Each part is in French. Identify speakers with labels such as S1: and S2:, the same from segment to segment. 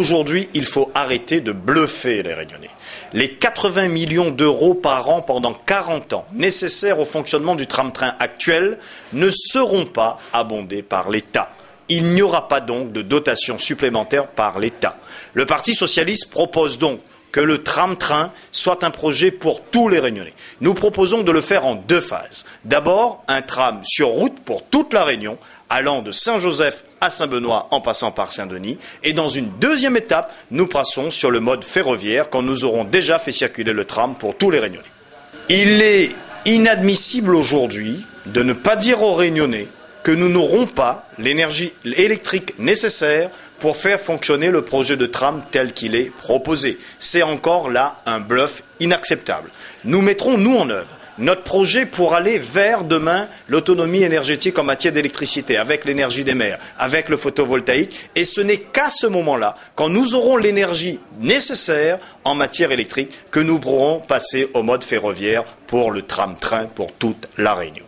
S1: aujourd'hui, il faut arrêter de bluffer les Réunionnais. Les 80 millions d'euros par an pendant 40 ans nécessaires au fonctionnement du tram-train actuel ne seront pas abondés par l'État. Il n'y aura pas donc de dotation supplémentaire par l'État. Le Parti socialiste propose donc que le tram-train soit un projet pour tous les Réunionnais. Nous proposons de le faire en 2 phases. D'abord, un tram sur route pour toute la Réunion, allant de Saint-Joseph à Saint-Benoît en passant par Saint-Denis. Et dans une deuxième étape, nous passons sur le mode ferroviaire quand nous aurons déjà fait circuler le tram pour tous les Réunionnais. Il est inadmissible aujourd'hui de ne pas dire aux Réunionnais que nous n'aurons pas l'énergie électrique nécessaire pour faire fonctionner le projet de tram tel qu'il est proposé. C'est encore là un bluff inacceptable. Nous mettrons, nous, en œuvre notre projet pour aller vers demain l'autonomie énergétique en matière d'électricité, avec l'énergie des mers, avec le photovoltaïque, et ce n'est qu'à ce moment-là, quand nous aurons l'énergie nécessaire en matière électrique, que nous pourrons passer au mode ferroviaire pour le tram-train pour toute la Réunion.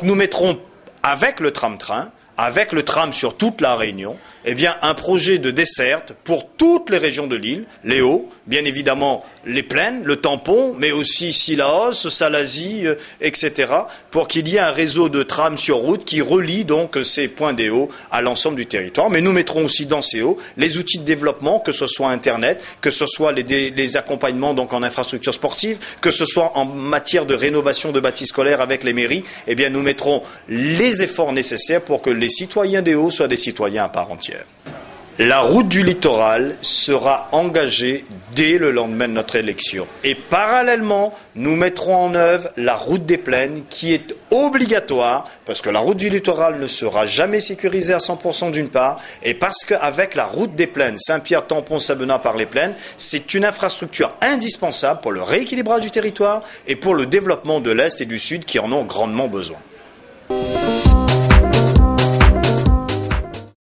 S1: Nous mettrons avec le tram-train, avec le tram sur toute la Réunion, eh bien, un projet de desserte pour toutes les régions de l'île, les Hauts, bien évidemment les plaines, le tampon, mais aussi Sillaos, Salazie, etc., pour qu'il y ait un réseau de trams sur route qui relie donc ces points des Hauts à l'ensemble du territoire. Mais nous mettrons aussi dans ces Hauts les outils de développement, que ce soit Internet, que ce soit les accompagnements donc en infrastructures sportives, que ce soit en matière de rénovation de bâtis scolaires avec les mairies. Eh bien, nous mettrons les efforts nécessaires pour que les citoyens des Hauts soient des citoyens à part entière. La route du littoral sera engagée dès le lendemain de notre élection. Et parallèlement, nous mettrons en œuvre la route des plaines qui est obligatoire, parce que la route du littoral ne sera jamais sécurisée à 100% d'une part, et parce qu'avec la route des plaines, Saint-Pierre, Tampon, Saint-Benoît par les plaines, c'est une infrastructure indispensable pour le rééquilibrage du territoire et pour le développement de l'Est et du Sud qui en ont grandement besoin.